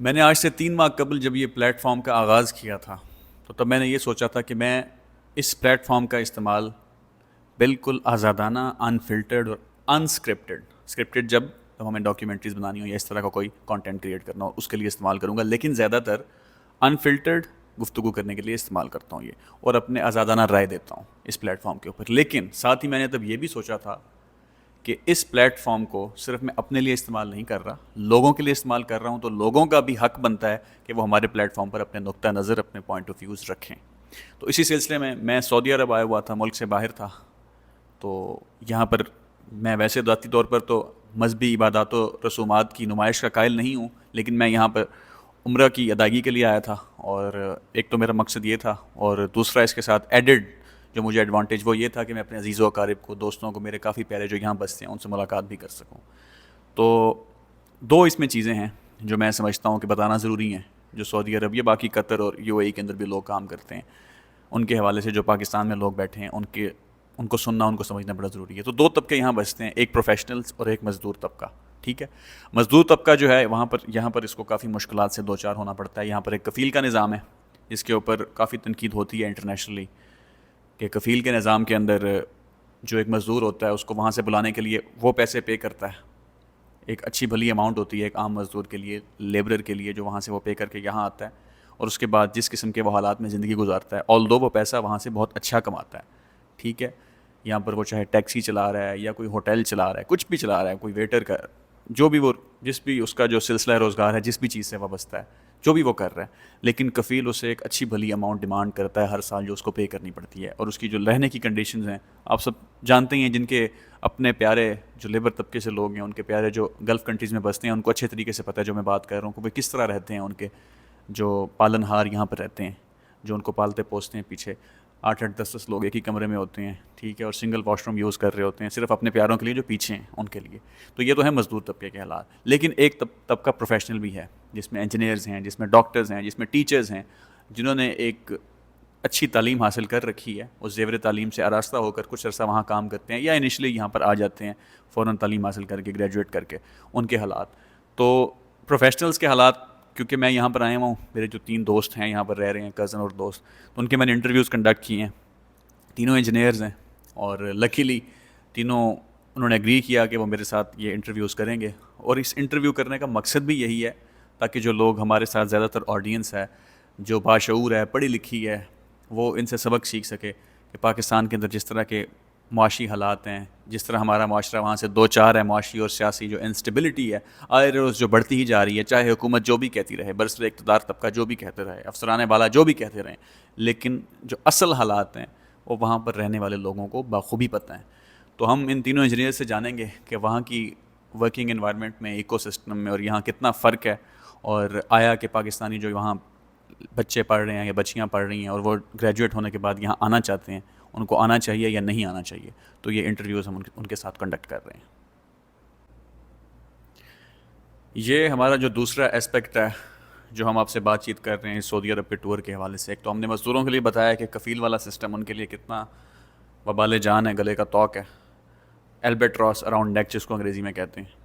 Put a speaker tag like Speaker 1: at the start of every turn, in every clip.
Speaker 1: میں نے آج سے 3 ماہ قبل جب یہ پلیٹ فارم کا آغاز کیا تھا تو تب میں نے یہ سوچا تھا کہ میں اس پلیٹ فارم کا استعمال بالکل آزادانہ، انفلٹرڈ اور اسکرپٹڈ جب ہمیں ڈاکیومنٹریز بنانی ہو یا اس طرح کا کوئی کانٹینٹ کریٹ کرنا ہو اس کے لیے استعمال کروں گا، لیکن زیادہ تر انفلٹرڈ گفتگو کرنے کے لیے استعمال کرتا ہوں یہ، اور اپنے آزادانہ رائے دیتا ہوں اس پلیٹ فارم کے اوپر۔ لیکن ساتھ ہی میں نے تب یہ بھی سوچا تھا کہ اس پلیٹ فارم کو صرف میں اپنے لیے استعمال نہیں کر رہا، لوگوں کے لیے استعمال کر رہا ہوں، تو لوگوں کا بھی حق بنتا ہے کہ وہ ہمارے پلیٹ فارم پر اپنے نقطہ نظر، اپنے پوائنٹ آف ویوز رکھیں۔ تو اسی سلسلے میں سعودی عرب آیا ہوا تھا، ملک سے باہر تھا، تو یہاں پر میں ویسے ذاتی طور پر تو مذہبی عبادات و رسومات کی نمائش کا قائل نہیں ہوں، لیکن میں یہاں پر عمرہ کی ادائیگی کے لیے آیا تھا، اور ایک تو میرا مقصد یہ تھا، اور دوسرا اس کے ساتھ ایڈڈ جو مجھے ایڈوانٹیج وہ یہ تھا کہ میں اپنے عزیز و اقارب کو، دوستوں کو، میرے کافی پیارے جو یہاں بستے ہیں ان سے ملاقات بھی کر سکوں۔ تو دو اس میں چیزیں ہیں جو میں سمجھتا ہوں کہ بتانا ضروری ہیں، جو سعودی عرب یا باقی قطر اور یو اے ای کے اندر بھی لوگ کام کرتے ہیں ان کے حوالے سے، جو پاکستان میں لوگ بیٹھے ہیں ان کو سننا، ان کو سمجھنا بڑا ضروری ہے۔ تو دو طبقے یہاں بستے ہیں، ایک پروفیشنلز اور ایک مزدور طبقہ، ٹھیک ہے۔ مزدور طبقہ جو ہے یہاں پر اس کو کافی مشکلات سے دوچار ہونا پڑتا ہے۔ یہاں پر ایک کفیل کا نظام ہے جس کے اوپر کافی تنقید ہوتی ہے انٹرنیشنلی، کہ کفیل کے نظام کے اندر جو ایک مزدور ہوتا ہے اس کو وہاں سے بلانے کے لیے وہ پیسے پے کرتا ہے، ایک اچھی بھلی اماؤنٹ ہوتی ہے ایک عام مزدور کے لیے، لیبرر کے لیے، جو وہاں سے وہ پے کر کے یہاں آتا ہے، اور اس کے بعد جس قسم کے وہ حالات میں زندگی گزارتا ہے، آل دو وہ پیسہ وہاں سے بہت اچھا کماتا ہے، ٹھیک ہے۔ یہاں پر وہ چاہے ٹیکسی چلا رہا ہے یا کوئی ہوٹل چلا رہا ہے، کچھ بھی چلا رہا ہے، کوئی ویٹر کا، جو بھی وہ، جس بھی اس کا جو سلسلہ روزگار ہے، جس بھی چیز سے وابستہ ہے، جو بھی وہ کر رہا ہے، لیکن کفیل اسے ایک اچھی بھلی اماؤنٹ ڈیمانڈ کرتا ہے ہر سال جو اس کو پے کرنی پڑتی ہے، اور اس کی جو رہنے کی کنڈیشنز ہیں آپ سب جانتے ہی ہیں، جن کے اپنے پیارے جو لیبر طبقے سے لوگ ہیں، ان کے پیارے جو گلف کنٹریز میں بستے ہیں، ان کو اچھے طریقے سے پتہ ہے جو میں بات کر رہا ہوں کہ وہ کس طرح رہتے ہیں، ان کے جو پالن ہار یہاں پر رہتے ہیں، جو ان کو پالتے پوستے ہیں، پیچھے 8 8 10 10 لوگ ایک ہی کمرے میں ہوتے ہیں، ٹھیک ہے، اور سنگل واش روم یوز کر رہے ہوتے ہیں صرف اپنے پیاروں کے لیے جو پیچھے ہیں ان کے لیے۔ تو یہ تو ہے مزدور طبقے کے حالات، لیکن ایک طبقہ پروفیشنل بھی ہے، جس میں انجینئرز ہیں، جس میں ڈاکٹرز ہیں، جس میں ٹیچرز ہیں، جنہوں نے ایک اچھی تعلیم حاصل کر رکھی ہے، اس زیور تعلیم سے آراستہ ہو کر کچھ عرصہ وہاں کام کرتے ہیں، یا انیشلی یہاں پر آ جاتے ہیں فوراً تعلیم حاصل کر کے، گریجویٹ کر کے، ان کے حالات۔ تو پروفیشنلز کے حالات، کیونکہ میں یہاں پر آیا ہوں، میرے جو 3 دوست ہیں یہاں پر رہ رہے ہیں، کزن اور دوست، تو ان کے میں نے انٹرویوز کنڈکٹ کیے ہیں، تینوں انجینئرز ہیں، اور لکیلی تینوں انہوں نے اگری کیا کہ وہ میرے ساتھ یہ انٹرویوز کریں گے، اور اس انٹرویو کرنے کا مقصد بھی یہی ہے تاکہ جو لوگ ہمارے ساتھ، زیادہ تر آڈینس ہے جو باشعور ہے، پڑھی لکھی ہے، وہ ان سے سبق سیکھ سکے کہ پاکستان کے اندر جس طرح کے معاشی حالات ہیں، جس طرح ہمارا معاشرہ وہاں سے دو چار ہے، معاشی اور سیاسی جو انسٹیبلٹی ہے آئے روز جو بڑھتی ہی جا رہی ہے، چاہے حکومت جو بھی کہتی رہے، برسر اقتدار طبقہ جو بھی کہتے رہے، افسران بالا جو بھی کہتے رہیں، لیکن جو اصل حالات ہیں وہ وہاں پر رہنے والے لوگوں کو بخوبی پتہ ہیں۔ تو ہم ان تینوں انجینئر سے جانیں گے کہ وہاں کی ورکنگ انوائرمنٹ میں، ایکو سسٹم میں، اور یہاں کتنا فرق ہے، اور آیا کہ پاکستانی جو وہاں بچے پڑھ رہے ہیں یا بچیاں پڑھ رہی ہیں اور وہ گریجویٹ ہونے کے بعد یہاں آنا چاہتے ہیں، ان کو آنا چاہیے یا نہیں آنا چاہیے۔ تو یہ انٹرویوز ہم ان کے ساتھ کنڈکٹ کر رہے ہیں۔ یہ ہمارا جو دوسرا اسپیکٹ ہے جو ہم آپ سے بات چیت کر رہے ہیں سعودی عرب کے ٹور کے حوالے سے، ایک تو ہم نے مزدوروں کے لیے بتایا کہ کفیل والا سسٹم ان کے لیے کتنا وبال جان ہے، گلے کا طوق ہے، البیٹراس اراؤنڈ نیک جس کو انگریزی میں کہتے ہیں۔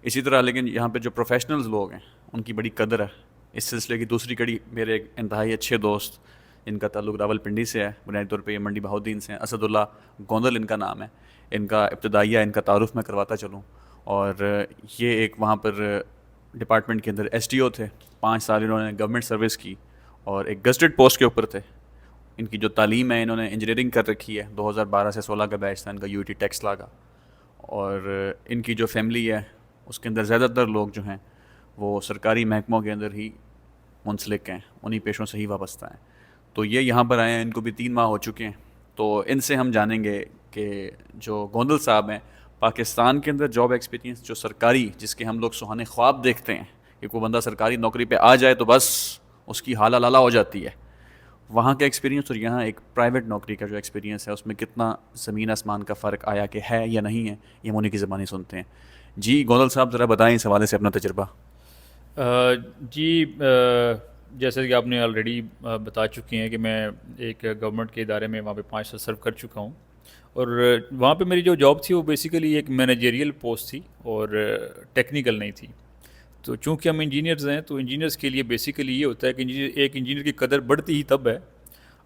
Speaker 1: اسی طرح لیکن یہاں پہ جو پروفیشنلز لوگ ہیں ان کی بڑی قدر ہے۔ اس سلسلے کی دوسری کڑی، میرے ایک انتہائی اچھے دوست جن کا تعلق راول پنڈی سے ہے، بنیادی طور پہ یہ منڈی بہاؤدین سے ہیں، اسد اللہ گوندل ان کا نام ہے، ان کا ابتدائیہ، ان کا تعارف میں کرواتا چلوں۔ اور یہ ایک وہاں پر ڈپارٹمنٹ کے اندر ایس ڈی او تھے، 5 سال انہوں نے گورنمنٹ سروس کی، اور ایک گزٹڈ پوسٹ کے اوپر تھے۔ ان کی جو تعلیم ہے، انہوں نے انجینئرنگ کر رکھی ہے، 2012 سے 16 کا بیچ تھا ان کا، یو ٹی ٹیکس لا کا۔ اور ان کی جو فیملی ہے اس کے اندر زیادہ تر لوگ جو ہیں وہ سرکاری محکموں کے اندر ہی منسلک ہیں، انہی پیشوں سے ہی وابستہ ہیں۔ تو یہ یہاں پر آئے ہیں، ان کو بھی 3 ماہ ہو چکے ہیں، تو ان سے ہم جانیں گے کہ جو گوندل صاحب ہیں، پاکستان کے اندر جاب ایکسپیرینس جو سرکاری، جس کے ہم لوگ سہانے خواب دیکھتے ہیں کہ کوئی بندہ سرکاری نوکری پہ آ جائے تو بس اس کی حالہ لالا ہو جاتی ہے، وہاں کا ایکسپیرینس اور یہاں ایک پرائیویٹ نوکری کا جو ایکسپیرینس ہے، اس میں کتنا زمین آسمان کا فرق آیا کہ ہے یا نہیں ہے، یہ ہم انہیں کی زبانی سنتے ہیں۔ جی گوندل صاحب، ذرا بتائیں اس حوالے سے اپنا تجربہ۔
Speaker 2: جی، جیسے کہ آپ نے آلریڈی بتا چکے ہیں کہ میں ایک گورنمنٹ کے ادارے میں وہاں پہ 5 سال سرو کر چکا ہوں، اور وہاں پہ میری جو جاب تھی وہ بیسیکلی ایک مینیجریل پوسٹ تھی اور ٹیکنیکل نہیں تھی۔ تو چونکہ ہم انجینئرز ہیں تو انجینئرز کے لیے بیسیکلی یہ ہوتا ہے کہ ایک انجینئر کی قدر بڑھتی ہی تب ہے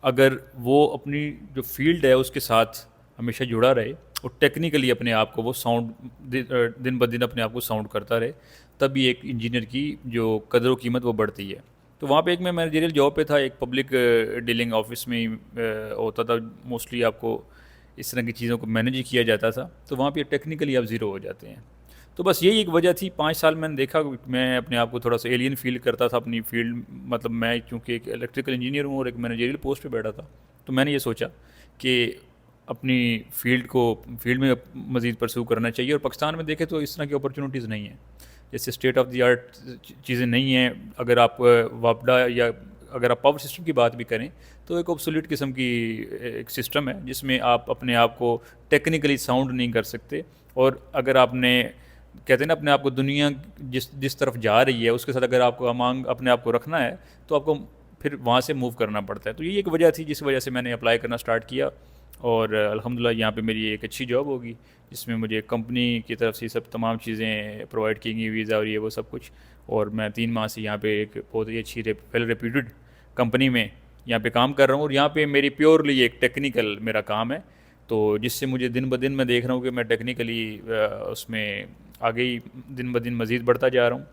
Speaker 2: اگر وہ اپنی جو فیلڈ ہے اس کے ساتھ ہمیشہ جڑا رہے اور ٹیکنیکلی اپنے آپ کو وہ ساؤنڈ دن بہ دن اپنے آپ کو ساؤنڈ کرتا رہے، تبھی ایک انجینئر کی جو قدر و قیمت وہ بڑھتی ہے. تو وہاں پہ ایک میں مینیجریل جاب پہ تھا، ایک پبلک ڈیلنگ آفس میں ہوتا تھا، موسٹلی آپ کو اس طرح کی چیزوں کو مینیج کیا جاتا تھا. تو وہاں پہ ٹیکنیکلی آپ زیرو ہو جاتے ہیں. تو بس یہی ایک وجہ تھی. 5 سال میں نے دیکھا میں اپنے آپ کو تھوڑا سا ایلین فیل کرتا تھا اپنی فیلڈ، مطلب میں چونکہ ایک الیکٹریکل انجینئر ہوں اور ایک مینیجریل پوسٹ پہ بیٹھا تھا، تو میں نے یہ سوچا کہ اپنی فیلڈ میں مزید پرسو کرنا چاہیے. اور پاکستان میں دیکھیں تو اس طرح کی اپرچونیٹیز نہیں ہیں، جیسے اسٹیٹ آف دی آرٹ چیزیں نہیں ہیں. اگر آپ واپڈا یا اگر آپ پاور سسٹم کی بات بھی کریں تو ایک اوبسولیٹ قسم کی ایک سسٹم ہے جس میں آپ اپنے آپ کو ٹیکنیکلی ساؤنڈ نہیں کر سکتے. اور اگر آپ نے کہتے ہیں نا اپنے آپ کو دنیا جس طرف جا رہی ہے اس کے ساتھ اگر آپ کو اپنے آپ کو رکھنا ہے تو آپ کو پھر وہاں سے موو کرنا پڑتا ہے. تو یہ ایک وجہ تھی جس وجہ سے میں نے اپلائی کرنا سٹارٹ کیا، اور الحمدللہ یہاں پہ میری ایک اچھی جاب ہوگی جس میں مجھے کمپنی کی طرف سے سب تمام چیزیں پرووائڈ کی گئی، ویزا اور یہ وہ سب کچھ. اور میں 3 ماہ سے یہاں پہ ایک بہت ہی اچھی ویل ریپیوٹیڈ کمپنی میں یہاں پہ کام کر رہا ہوں. اور یہاں پہ میری پیورلی ایک ٹیکنیکل میرا کام ہے، تو جس سے مجھے دن بہ دن میں دیکھ رہا ہوں کہ میں ٹیکنیکلی اس میں آگے ہی دن بہ دن مزید بڑھتا جا رہا ہوں.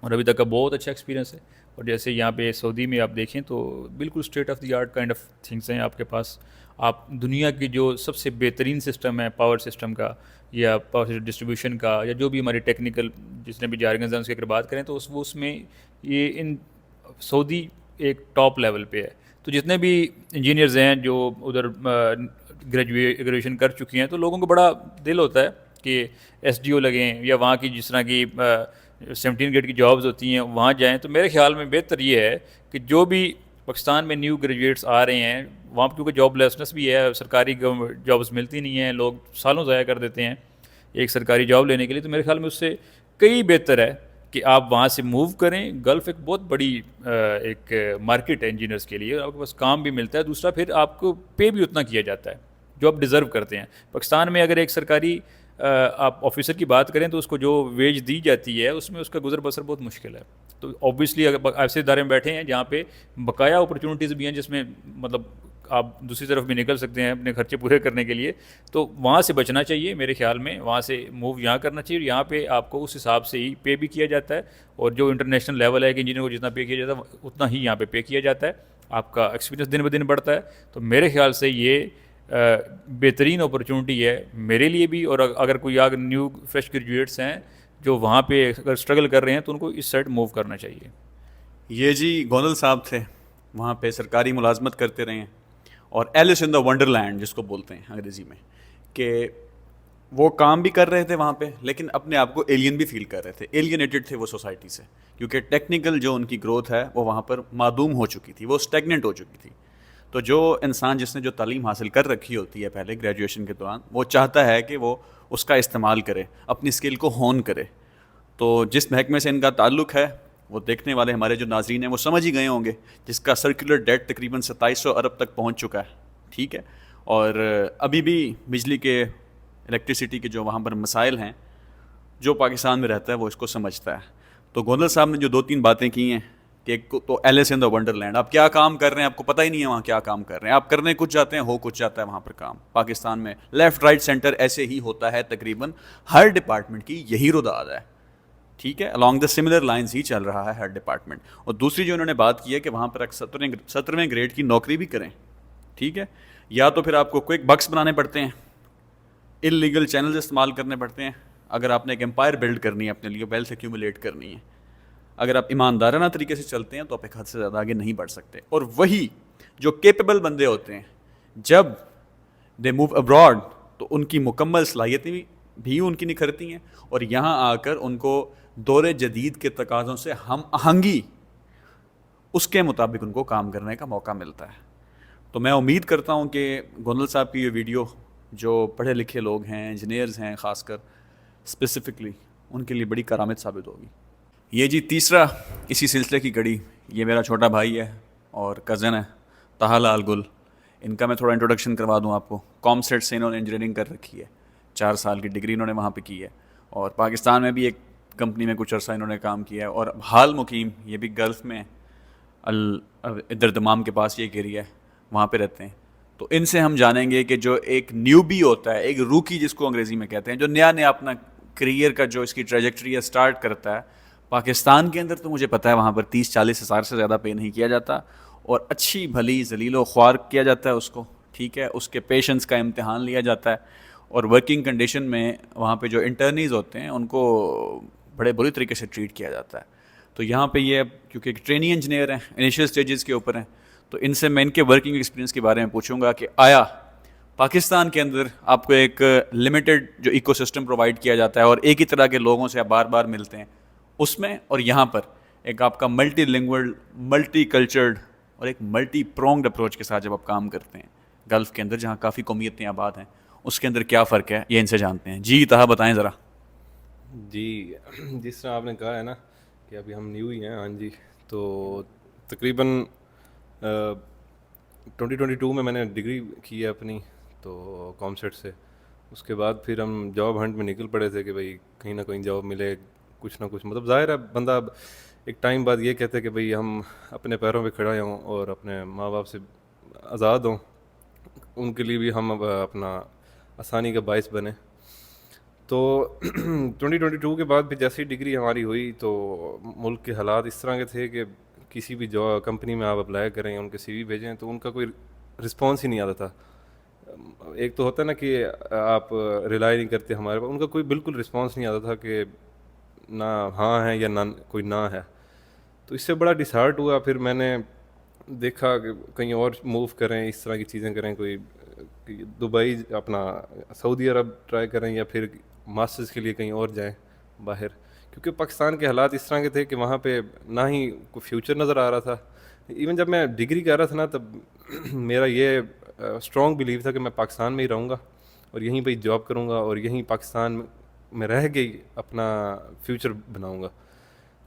Speaker 2: اور ابھی تک کا بہت اچھا ایکسپیرینس ہے. اور جیسے یہاں پہ سعودی میں آپ دیکھیں تو بالکل state of the art kind of things ہیں آپ کے پاس. آپ دنیا کی جو سب سے بہترین سسٹم ہے پاور سسٹم کا یا پاور ڈسٹریبیوشن کا یا جو بھی ہماری ٹیکنیکل جس نے بھی جارگنز ہیں اس کی اگر بات کریں تو اس میں یہ سعودی ایک ٹاپ لیول پہ ہے. تو جتنے بھی انجینئرز ہیں جو ادھر گریجویشن کر چکی ہیں تو لوگوں کو بڑا دل ہوتا ہے کہ ایس ڈی او لگیں یا وہاں کی جس طرح کی 17 گریڈ کی جابز ہوتی ہیں وہاں جائیں. تو میرے خیال میں بہتر یہ ہے کہ جو بھی پاکستان میں نیو گریجویٹس آ رہے ہیں وہاں پہ کیونکہ جاب لیسنس بھی ہے، سرکاری جابز ملتی نہیں ہیں، لوگ سالوں ضائع کر دیتے ہیں ایک سرکاری جاب لینے کے لیے. تو میرے خیال میں اس سے کئی بہتر ہے کہ آپ وہاں سے موو کریں. گلف ایک بہت بڑی ایک مارکیٹ ہے انجینئرس کے لیے، آپ کے پاس کام بھی ملتا ہے، دوسرا پھر آپ کو پے بھی اتنا کیا جاتا ہے جو آپ ڈیزرو کرتے ہیں. پاکستان میں اگر ایک سرکاری آپ آفیسر کی بات کریں تو اس کو جو ویج دی جاتی ہے اس میں اس کا گزر بسر بہت مشکل ہے. تو اوبویسلی اگر ایسے ادارے میں بیٹھے ہیں جہاں پہ بقایا اپرچونیٹیز بھی ہیں جس میں مطلب آپ دوسری طرف بھی نکل سکتے ہیں اپنے خرچے پورے کرنے کے لیے، تو وہاں سے بچنا چاہیے میرے خیال میں. وہاں سے موو یہاں کرنا چاہیے، اور یہاں پہ آپ کو اس حساب سے ہی پے بھی کیا جاتا ہے. اور جو انٹرنیشنل لیول ہے کہ انجینئر کو جتنا پے کیا جاتا ہے اتنا ہی یہاں پہ پے کیا جاتا ہے. آپ کا ایکسپیرینس دن بہ دن بڑھتا ہے. تو میرے خیال سے یہ بہترین اپرچونٹی ہے میرے لیے بھی. اور اگر کوئی اگر نیو فریش گریجویٹس ہیں جو وہاں پہ اگر اسٹرگل کر رہے ہیں تو ان کو اس سائڈ موو کرنا چاہیے.
Speaker 1: یہ جی گونل صاحب تھے، وہاں پہ سرکاری ملازمت کرتے رہے ہیں، اور Alice in the Wonderland جس کو بولتے ہیں انگریزی میں، کہ وہ کام بھی کر رہے تھے وہاں پہ لیکن اپنے آپ کو ایلین بھی فیل کر رہے تھے. ایلینیٹڈ تھے وہ سوسائٹی سے، کیونکہ ٹیکنیکل جو ان کی گروتھ ہے وہ وہاں پر معدوم ہو چکی تھی، وہ اسٹیگننٹ ہو چکی تھی. تو جو انسان جس نے جو تعلیم حاصل کر رکھی ہوتی ہے پہلے گریجویشن کے دوران، وہ چاہتا ہے کہ وہ اس کا استعمال کرے، اپنی اسکل کو ہون کرے. تو جس محکمے سے ان کا تعلق ہے وہ دیکھنے والے ہمارے جو ناظرین ہیں وہ سمجھ ہی گئے ہوں گے، جس کا سرکولر ڈیٹ تقریباً 2700 ارب تک پہنچ چکا ہے. ٹھیک ہے، اور ابھی بھی بجلی کے الیکٹریسٹی کے جو وہاں پر مسائل ہیں، جو پاکستان میں رہتا ہے وہ اس کو سمجھتا ہے. تو گونل صاحب نے جو 2-3 باتیں کی ہیں کہ ایک تو Alice in the Wonderland, آپ کیا کام کر رہے ہیں آپ کو پتہ ہی نہیں ہے وہاں کیا کام کر رہے ہیں. آپ کرنے کچھ جاتے ہیں، ہو کچھ جاتا ہے وہاں پر کام. پاکستان میں لیفٹ رائٹ سینٹر ایسے ہی ہوتا ہے، تقریباً ہر ڈپارٹمنٹ کی یہی ردعاد ہے. ٹھیک ہے، along the similar lines ہی چل رہا ہے ہر ڈپارٹمنٹ. اور دوسری جو انہوں نے بات کی ہے کہ وہاں پر 17ویں گریڈ کی نوکری بھی کریں. ٹھیک ہے، یا تو پھر آپ کو کوئک بکس بنانے پڑتے ہیں، انلیگل چینلز استعمال کرنے پڑتے ہیں اگر آپ نے ایک امپائر بلڈ کرنی ہے، اپنے لیے ویلتھ ایکیومولیٹ کرنی ہے. اگر آپ ایماندارانہ طریقے سے چلتے ہیں تو آپ ایک حد سے زیادہ آگے نہیں بڑھ سکتے. اور وہی جو کیپیبل بندے ہوتے ہیں جب دے موو ابراڈ تو ان کی مکمل صلاحیتیں بھی ان کی نکھرتی ہیں، اور یہاں آ کر ان کو دور جدید کے تقاضوں سے ہم آہنگی اس کے مطابق ان کو کام کرنے کا موقع ملتا ہے. تو میں امید کرتا ہوں کہ گونل صاحب کی یہ ویڈیو جو پڑھے لکھے لوگ ہیں، انجینئرز ہیں خاص کر اسپیسیفکلی، ان کے لیے بڑی کرامت ثابت ہوگی. یہ جی تیسرا اسی سلسلے کی کڑی، یہ میرا چھوٹا بھائی ہے اور کزن ہے طاہا لال گل. ان کا میں تھوڑا انٹروڈکشن کروا دوں آپ کو. کام سیٹ سے انہوں نے انجینئرنگ کر رکھی ہے، 4 سال کی ڈگری انہوں نے وہاں پہ کی ہے، اور پاکستان میں بھی ایک کمپنی میں کچھ عرصہ انہوں نے کام کیا ہے، اور حال مقیم یہ بھی گلف میں ادھر دمام کے پاس یہ ایک ایریا ہے، وہاں پہ رہتے ہیں. تو ان سے ہم جانیں گے کہ جو ایک نیوبی ہوتا ہے، ایک روکی جس کو انگریزی میں کہتے ہیں، جو نیا نیا اپنا کریئر کا جو اس کی ٹریجیکٹری ہے سٹارٹ کرتا ہے. پاکستان کے اندر تو مجھے پتہ ہے وہاں پر 30-40 ہزار سے زیادہ پے نہیں کیا جاتا، اور اچھی بھلی ذلیل و خوار کیا جاتا ہے اس کو، ٹھیک ہے، اس کے پیشنس کا امتحان لیا جاتا ہے، اور ورکنگ کنڈیشن میں وہاں پہ جو انٹرنیز ہوتے ہیں ان کو بڑے بری طریقے سے ٹریٹ کیا جاتا ہے. تو یہاں پہ یہ کیونکہ ایک ٹریننگ انجینئر ہیں، انیشیل سٹیجز کے اوپر ہیں، تو ان سے میں ان کے ورکنگ ایکسپیرینس کے بارے میں پوچھوں گا کہ آیا پاکستان کے اندر آپ کو ایک لمیٹڈ جو ایکو سسٹم پرووائڈ کیا جاتا ہے اور ایک ہی طرح کے لوگوں سے آپ بار بار ملتے ہیں اس میں، اور یہاں پر ایک آپ کا ملٹی لینگویج، ملٹی کلچرڈ اور ایک ملٹی پرونگڈ اپروچ کے ساتھ جب آپ کام کرتے ہیں گلف کے اندر جہاں کافی قومیتیں آباد ہیں، اس کے اندر کیا فرق ہے، یہ ان سے جانتے ہیں. جی طاہا بتائیں ذرا.
Speaker 3: جی جس طرح آپ نے کہا ہے نا کہ ابھی ہم نیو ہی ہیں، ہاں جی، تو تقریباً 2022 میں نے ڈگری کی ہے اپنی، تو کامسیٹ سے. اس کے بعد پھر ہم جاب ہنٹ میں نکل پڑے تھے کہ بھائی کہیں نہ کہیں جاب ملے، کچھ نہ کچھ، مطلب ظاہر ہے بندہ اب ایک ٹائم بعد یہ کہتے ہیں کہ بھئی ہم اپنے پیروں پہ کھڑے ہوں اور اپنے ماں باپ سے آزاد ہوں، ان کے لیے بھی ہم اب اپنا آسانی کا باعث بنے. تو 2022 کے بعد پھر جیسی ڈگری ہماری ہوئی تو ملک کے حالات اس طرح کے تھے کہ کسی بھی جو کمپنی میں آپ اپلائی کریں، ان کے سی وی بھیجیں تو ان کا کوئی رسپانس ہی نہیں آتا تھا. ایک تو ہوتا ہے نا کہ آپ ریلائی نہیں کرتے ہمارے پاس، ان کا کوئی بالکل رسپانس نہیں آتا تھا کہ نہ ہاں ہے یا نہ کوئی نہ ہے. تو اس سے بڑا ڈسہارٹ ہوا. پھر میں نے دیکھا کہ کہیں اور موو کریں، اس طرح کی چیزیں کریں، کوئی دبئی اپنا سعودی عرب ٹرائی کریں یا پھر ماسٹرز کے لیے کہیں اور جائیں باہر، کیونکہ پاکستان کے حالات اس طرح کے تھے کہ وہاں پہ نہ ہی کوئی فیوچر نظر آ رہا تھا. ایون جب میں ڈگری کر رہا تھا نا تب میرا یہ اسٹرانگ بلیو تھا کہ میں پاکستان میں ہی رہوں گا اور یہیں پہ جاب کروں گا اور یہیں پاکستان میں رہ کے اپنا فیوچر بناؤں گا.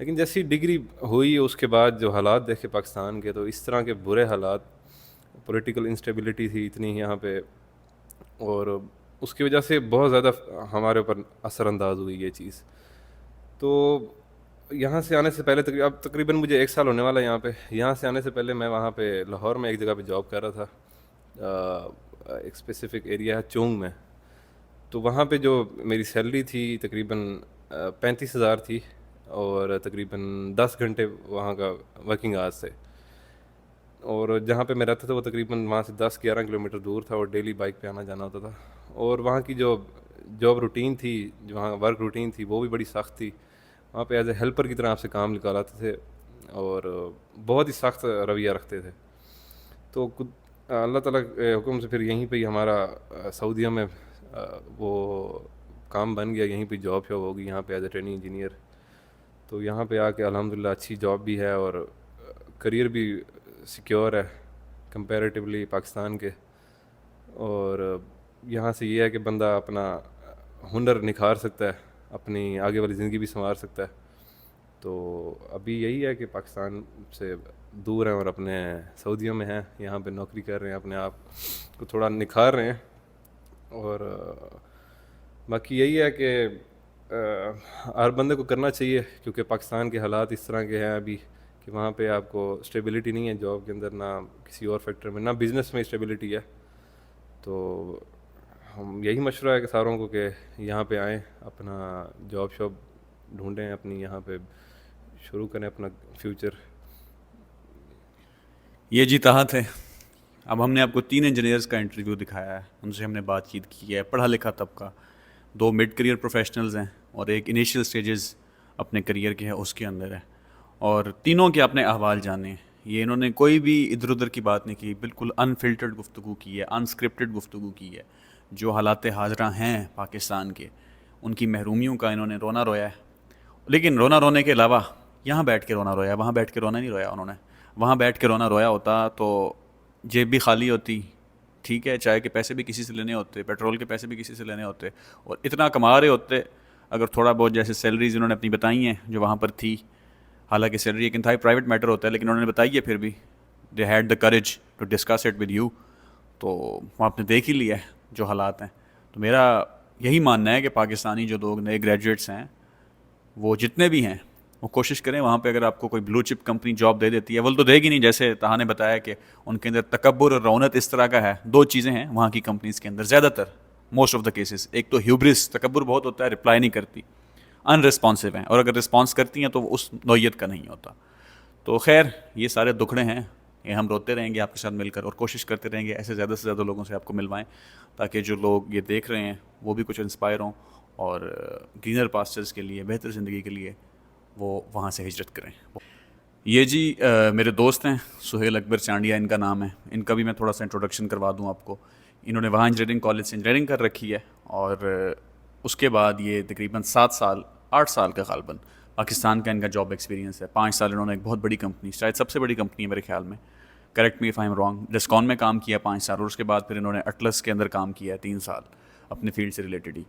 Speaker 3: لیکن جیسی ڈگری ہوئی اس کے بعد جو حالات دیکھے پاکستان کے، تو اس طرح کے برے حالات، پولیٹیکل انسٹیبلٹی تھی اتنی یہاں پہ، اور اس کی وجہ سے بہت زیادہ ہمارے اوپر اثر انداز ہوئی یہ چیز. تو یہاں سے آنے سے پہلے اب تقریباً مجھے 1 سال ہونے والا ہے یہاں پہ. یہاں سے آنے سے پہلے میں وہاں پہ لاہور میں ایک جگہ پہ جاب کر رہا تھا، ایک اسپیسیفک ایریا ہے چونگ میں. تو وہاں پہ جو میری سیلری تھی تقریباً 35,000 تھی، اور تقریباً 10 گھنٹے وہاں کا ورکنگ آورس تھے. اور جہاں پہ میں رہتا تھا وہ تقریباً وہاں سے 10-11 کلومیٹر دور تھا، اور ڈیلی بائک پہ آنا جانا ہوتا تھا. اور وہاں کی جو جاب روٹین تھی، جو وہاں ورک روٹین تھی، وہ بھی بڑی سخت تھی. وہاں پہ ایز اے ہیلپر کی طرح آپ سے کام نکالاتے تھے اور بہت ہی سخت رویہ رکھتے تھے. تو اللہ تعالیٰ کے حکم سے پھر یہیں پہ ہی ہمارا سعودیہ میں وہ کام بن گیا، یہیں پہ جاب شاب ہوگی یہاں پہ ایز اے ٹریننگ انجینئر. تو یہاں پہ آ کے الحمدللہ اچھی جاب بھی ہے اور کریئر بھی سیکیور ہے کمپیریٹیولی پاکستان کے. اور یہاں سے یہ ہے کہ بندہ اپنا ہنر نکھار سکتا ہے، اپنی آگے والی زندگی بھی سنوار سکتا ہے. تو ابھی یہی ہے کہ پاکستان سے دور ہیں اور اپنے سعودیوں میں ہیں، یہاں پہ نوکری کر رہے ہیں، اپنے آپ کو تھوڑا نکھار رہے ہیں. اور باقی یہی ہے کہ ہر بندے کو کرنا چاہیے، کیونکہ پاکستان کے حالات اس طرح کے ہیں ابھی کہ وہاں پہ آپ کو اسٹیبلٹی نہیں ہے جاب کے اندر، نہ کسی اور فیکٹر میں، نہ بزنس میں اسٹیبلٹی ہے. تو ہم یہی مشورہ ہے کہ ساروں کو کہ یہاں پہ آئیں، اپنا جاب شاب ڈھونڈیں، اپنی یہاں پہ شروع کریں اپنا فیوچر.
Speaker 1: یہ جی طاہا تھے. اب ہم نے آپ کو 3 انجینئرز کا انٹرویو دکھایا ہے، ان سے ہم نے بات چیت کی ہے. پڑھا لکھا طبقہ، 2 مڈ کریئر پروفیشنلز ہیں اور ایک انیشیل سٹیجز اپنے کریئر کے ہے اس کے اندر ہے، اور تینوں کے اپنے احوال جانے ہیں. یہ انہوں نے کوئی بھی ادھر ادھر کی بات نہیں کی، بالکل انفلٹرڈ گفتگو کی ہے، انسکرپٹڈ گفتگو کی ہے. جو حالات حاضرہ ہیں پاکستان کے، ان کی محرومیوں کا انہوں نے رونا رویا ہے. لیکن رونا رونے کے علاوہ یہاں بیٹھ کے رونا رویا، وہاں بیٹھ کے رونا نہیں رویا انہوں نے. وہاں بیٹھ کے رونا رویا ہوتا تو جیب بھی خالی ہوتی، ٹھیک ہے، چائے کے پیسے بھی کسی سے لینے ہوتے، پیٹرول کے پیسے بھی کسی سے لینے ہوتے، اور اتنا کما رہے ہوتے اگر تھوڑا بہت جیسے سیلریز انہوں نے اپنی بتائی ہیں جو وہاں پر تھی. حالانکہ سیلری ایک انتہائی پرائیویٹ میٹر ہوتا ہے، لیکن انہوں نے بتائی ہے پھر بھی they had the courage to discuss it with you. تو وہ آپ نے دیکھ ہی لیا ہے جو حالات ہیں. تو میرا یہی ماننا ہے کہ پاکستانی جو لوگ نئے گریجویٹس ہیں وہ جتنے بھی ہیں وہ کوشش کریں وہاں پہ اگر آپ کو کوئی بلو چپ کمپنی جاب دے دیتی ہے، وہ تو دے گی نہیں، جیسے تہا نے بتایا کہ ان کے اندر تکبر اور رونت اس طرح کا ہے. دو چیزیں ہیں وہاں کی کمپنیز کے اندر زیادہ تر، موسٹ آف دا کیسز. ایک تو ہیوبرس، تکبر بہت ہوتا ہے، رپلائی نہیں کرتی، ان رسپانسو ہیں، اور اگر رسپانس کرتی ہیں تو وہ اس نوعیت کا نہیں ہوتا. تو خیر یہ سارے دکھڑے ہیں، یہ ہم روتے رہیں گے آپ کے ساتھ مل کر، اور کوشش کرتے رہیں گے ایسے زیادہ سے زیادہ لوگوں سے آپ کو ملوائیں، تاکہ جو لوگ یہ دیکھ رہے ہیں وہ بھی کچھ انسپائر ہوں اور گرینر پاسچرز کے لیے، بہتر زندگی کے لیے وہ وہاں سے ہجرت کریں. یہ جی میرے دوست ہیں، سہیل اکبر چانڈیا ان کا نام ہے. ان کا بھی میں تھوڑا سا انٹروڈکشن کروا دوں آپ کو. انہوں نے وہاں انجینئرنگ کالج سے انجینئرنگ کر رکھی ہے، اور اس کے بعد یہ تقریباً 8 سال کا غالباً پاکستان کا ان کا جاب ایکسپیرینس ہے. 5 سال انہوں نے ایک بہت بڑی کمپنی، شاید سب سے بڑی کمپنی ہے میرے خیال میں، correct me if I am wrong, ڈسکون میں کام کیا 5 سال، اور اس کے بعد پھر انہوں نے اٹلس کے اندر کام کیا ہے 3 سال اپنے فیلڈ سے ریلیٹڈ ہی.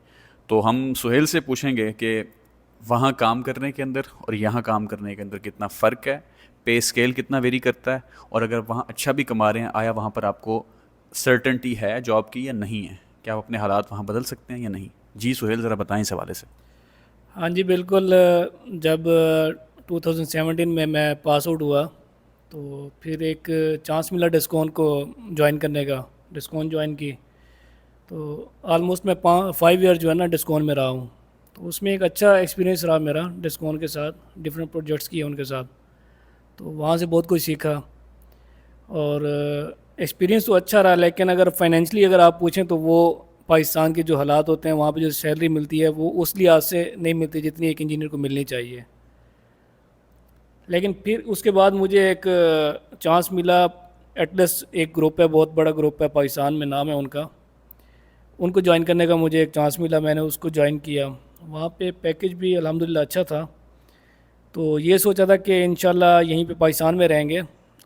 Speaker 1: تو ہم سہیل سے پوچھیں گے کہ وہاں کام کرنے کے اندر اور یہاں کام کرنے کے اندر کتنا فرق ہے، پے اسکیل کتنا ویری کرتا ہے، اور اگر وہاں اچھا بھی کما رہے ہیں آیا وہاں پر آپ کو سرٹنٹی ہے جاب کی یا نہیں ہے، کیا آپ اپنے حالات وہاں بدل سکتے ہیں یا نہیں. جی سہیل ذرا بتائیں اس حوالے سے.
Speaker 4: ہاں جی بالکل. جب 2017 میں پاس آؤٹ ہوا تو پھر ایک چانس ملا ڈسکون کو جوائن کرنے کا. ڈسکون جوائن کی تو آلموسٹ میں 5 ایئر جو ہے نا ڈسکون میں رہا ہوں. تو اس میں ایک اچھا ایکسپیرینس رہا میرا ڈسکون کے ساتھ، ڈفرینٹ پروجیکٹس کیے ان کے ساتھ. تو وہاں سے بہت کچھ سیکھا، اور ایکسپیرینس تو اچھا رہا. لیکن اگر فائنینشلی اگر آپ پوچھیں تو وہ پاکستان کے جو حالات ہوتے ہیں وہاں پہ جو سیلری ملتی ہے وہ اس لحاظ سے نہیں ملتی جتنی ایک انجینئر کو ملنی چاہیے. لیکن پھر اس کے بعد مجھے ایک چانس ملا. ایٹلس ایک گروپ ہے، بہت بڑا گروپ ہے پاکستان میں، نام ہے ان کا. ان کو جوائن کرنے کا مجھے ایک چانس ملا، میں نے اس کو جوائن کیا. وہاں پہ پیکیج بھی الحمدللہ اچھا تھا. تو یہ سوچا تھا کہ انشاءاللہ یہیں پہ پاکستان میں رہیں گے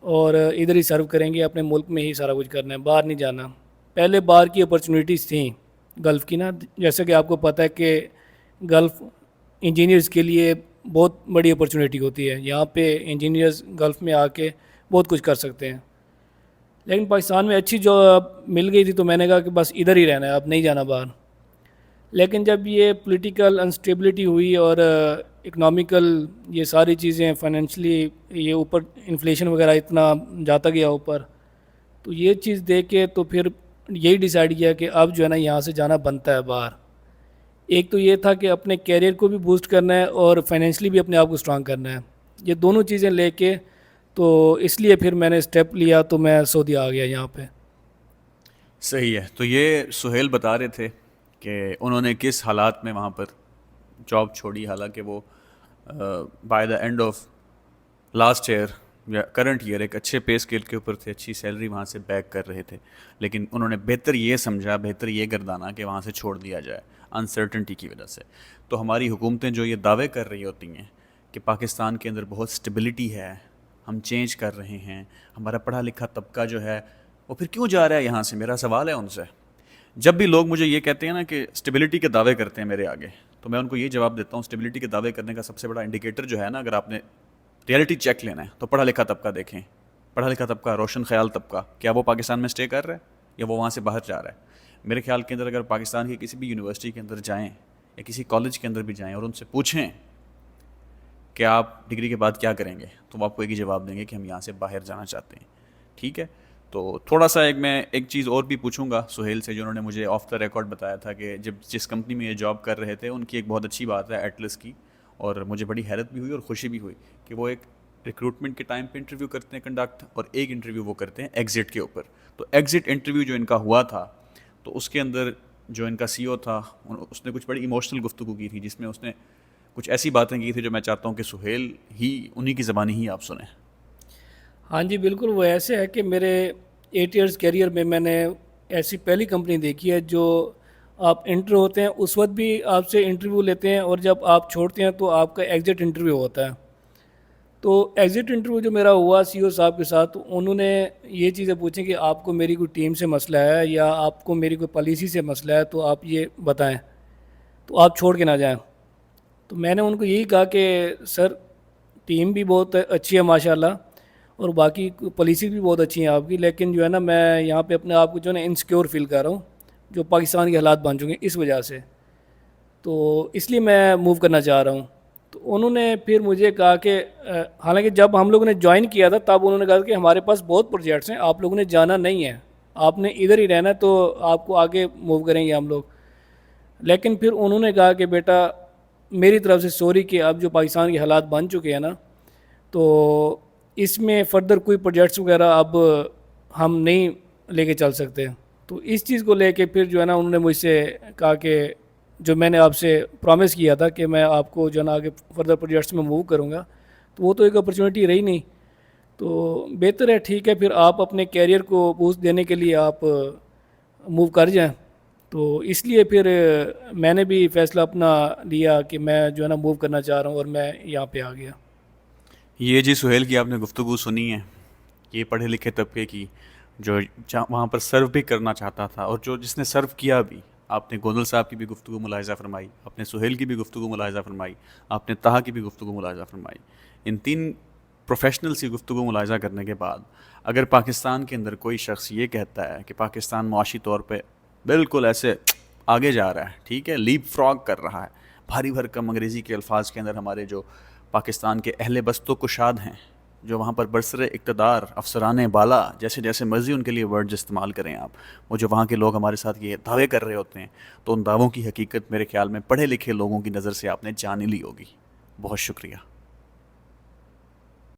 Speaker 4: اور ادھر ہی سرو کریں گے، اپنے ملک میں ہی سارا کچھ کرنا ہے، باہر نہیں جانا. پہلے باہر کی اپرچونیٹیز تھیں گلف کی نا، جیسا کہ آپ کو پتہ ہے کہ گلف انجینئرز کے لیے بہت بڑی اپرچونیٹی ہوتی ہے. یہاں پہ انجینئرز گلف میں آ کے بہت کچھ کر سکتے ہیں. لیکن پاکستان میں اچھی جاب مل گئی تھی تو میں نے کہا کہ بس ادھر ہی رہنا ہے، اب نہیں جانا باہر. لیکن جب یہ پولیٹیکل انسٹیبلٹی ہوئی اور اکنامیکل یہ ساری چیزیں فائنینشلی یہ اوپر انفلیشن وغیرہ اتنا جاتا گیا اوپر، تو یہ چیز دیکھ کے تو پھر یہی ڈیسائیڈ کیا کہ اب جو ہے نا یہاں سے جانا بنتا ہے باہر. ایک تو یہ تھا کہ اپنے کیریئر کو بھی بوسٹ کرنا ہے اور فائنینشلی بھی اپنے آپ کو اسٹرانگ کرنا ہے. یہ دونوں چیزیں لے کے تو اس لیے پھر میں نے اسٹیپ لیا تو میں سعودی آ گیا یہاں پہ.
Speaker 1: صحیح ہے. تو یہ سہیل بتا رہے تھے کہ انہوں نے کس حالات میں وہاں پر جاب چھوڑی، حالانکہ وہ by the end of last year یا کرنٹ ایئر ایک اچھے پے اسکیل کے اوپر تھے، اچھی سیلری وہاں سے بیک کر رہے تھے. لیکن انہوں نے بہتر یہ سمجھا، بہتر یہ گردانا کہ وہاں سے چھوڑ دیا جائے انسرٹنٹی کی وجہ سے. تو ہماری حکومتیں جو یہ دعوے کر رہی ہوتی ہیں کہ پاکستان کے اندر بہت اسٹیبلٹی ہے، ہم چینج کر رہے ہیں، ہمارا پڑھا لکھا طبقہ جو ہے وہ پھر کیوں جا رہا ہے یہاں سے. میرا سوال ہے ان سے. جب بھی لوگ مجھے یہ کہتے ہیں نا کہ اسٹیبلٹی کے دعوے کرتے ہیں میرے آگے، تو میں ان کو یہ جواب دیتا ہوں اسٹیبلٹی کے دعوے کرنے کا سب سے بڑا انڈیکیٹر جو ہے نا، اگر آپ نے ریئلٹی چیک لینا ہے تو پڑھا لکھا طبقہ دیکھیں. پڑھا لکھا طبقہ، روشن خیال طبقہ، کیا وہ پاکستان میں اسٹے کر رہا ہے یا وہ وہاں سے باہر جا رہا ہے؟ میرے خیال کے اندر اگر پاکستان کی کسی بھی یونیورسٹی کے اندر جائیں یا کسی کالج کے اندر بھی جائیں اور ان سے پوچھیں کہ آپ ڈگری کے بعد کیا کریں گے، تو وہ آپ کو ایک ہی جواب دیں گے کہ ہم یہاں سے باہر جانا چاہتے ہیں. ٹھیک ہے. تو تھوڑا سا میں ایک چیز اور بھی پوچھوں گا سہیل سے، جو انہوں نے مجھے آف دا ریکارڈ بتایا تھا کہ جس کمپنی میں یہ جاب کر رہے تھے ان کی ایک بہت اچھی بات ہے ایٹلس کی، اور مجھے بڑی حیرت بھی ہوئی اور خوشی بھی ہوئی کہ وہ ایک ریکروٹمنٹ کے ٹائم پہ انٹرویو کرتے ہیں کنڈکٹ، اور ایک انٹرویو وہ کرتے ہیں ایگزٹ کے اوپر. تو ایگزٹ انٹرویو جو ان کا ہوا تھا تو اس کے اندر جو ان کا سی او تھا اس نے کچھ بڑی ایموشنل گفتگو کی تھی، جس میں اس نے کچھ ایسی باتیں کی تھی جو میں چاہتا ہوں کہ سہیل ہی انہی کی زبانی ہی آپ سنیں.
Speaker 4: ہاں جی بالکل. وہ ایسے ہے کہ میرے 8 ایئرس کیریئر میں نے ایسی پہلی کمپنی دیکھی ہے جو آپ انٹر ہوتے ہیں اس وقت بھی آپ سے انٹرویو لیتے ہیں، اور جب آپ چھوڑتے ہیں تو آپ کا ایگزٹ انٹرویو ہوتا ہے. تو ایگزٹ انٹرویو جو میرا ہوا سی او صاحب کے ساتھ، تو انہوں نے یہ چیزیں پوچھیں کہ آپ کو میری کوئی ٹیم سے مسئلہ ہے یا آپ کو میری کوئی پالیسی سے مسئلہ ہے تو آپ یہ بتائیں، تو آپ چھوڑ کے نہ جائیں. تو میں نے ان کو یہی کہا کہ سر ٹیم بھی بہت اچھی ہے ماشاءاللہ اور باقی پالیسی بھی بہت اچھی ہیں آپ کی، لیکن جو ہے نا میں یہاں پہ اپنے آپ کو جو ہے نا انسیکیور فیل کر رہا ہوں جو پاکستان کے حالات بن چکے ہیں اس وجہ سے. تو اس لیے میں موو کرنا چاہ رہا ہوں. تو انہوں نے پھر مجھے کہا کہ حالانکہ جب ہم لوگوں نے جوائن کیا تھا تب انہوں نے کہا کہ ہمارے پاس بہت پروجیکٹس ہیں, آپ لوگوں نے جانا نہیں ہے, آپ نے ادھر ہی رہنا ہے, تو آپ کو آگے موو کریں گے ہم لوگ. لیکن پھر انہوں نے کہا کہ بیٹا میری طرف سے سوری کہ اب جو پاکستان کے حالات بن چکے ہیں نا, تو اس میں فردر کوئی پروجیکٹس وغیرہ اب ہم نہیں لے کے چل سکتے. تو اس چیز کو لے کے پھر جو ہے نا انہوں نے مجھ سے کہا کہ جو میں نے آپ سے پرومس کیا تھا کہ میں آپ کو جو ہے نا آگے فردر پروجیکٹس میں موو کروں گا, تو وہ تو ایک اپرچونیٹی رہی نہیں. تو بہتر ہے, ٹھیک ہے, پھر آپ اپنے کیریئر کو بوسٹ دینے کے لیے آپ موو کر جائیں. تو اس لیے پھر میں نے بھی فیصلہ اپنا لیا کہ میں جو ہے نا موو کرنا چاہ رہا ہوں, اور میں یہاں پہ آ گیا.
Speaker 1: یہ جی سہیل کی آپ نے گفتگو سنی ہے, یہ پڑھے لکھے طبقے کی جو وہاں پر سرو بھی کرنا چاہتا تھا, اور جس نے سرو کیا بھی. آپ نے گونل صاحب کی بھی گفتگو ملاحظہ فرمائی, آپ نے سہیل کی بھی گفتگو ملاحظہ فرمائی, آپ نے طہ کی بھی گفتگو ملاحظہ فرمائی. ان تین پروفیشنلز کی گفتگو ملاحظہ کرنے کے بعد اگر پاکستان کے اندر کوئی شخص یہ کہتا ہے کہ پاکستان معاشی طور پہ بالکل ایسے آگے جا رہا ہے, ٹھیک ہے, لیپ فراگ کر رہا ہے, بھاری بھرکم انگریزی کے الفاظ کے اندر ہمارے جو پاکستان کے اہل بست و کشاد ہیں, جو وہاں پر برسر اقتدار افسران بالا جیسے جیسے مرضی ان کے لیے ورڈز استعمال کریں آپ, وہ جو وہاں کے لوگ ہمارے ساتھ یہ دعوے کر رہے ہوتے ہیں, تو ان دعووں کی حقیقت میرے خیال میں پڑھے لکھے لوگوں کی نظر سے آپ نے جان لی ہوگی. بہت شکریہ.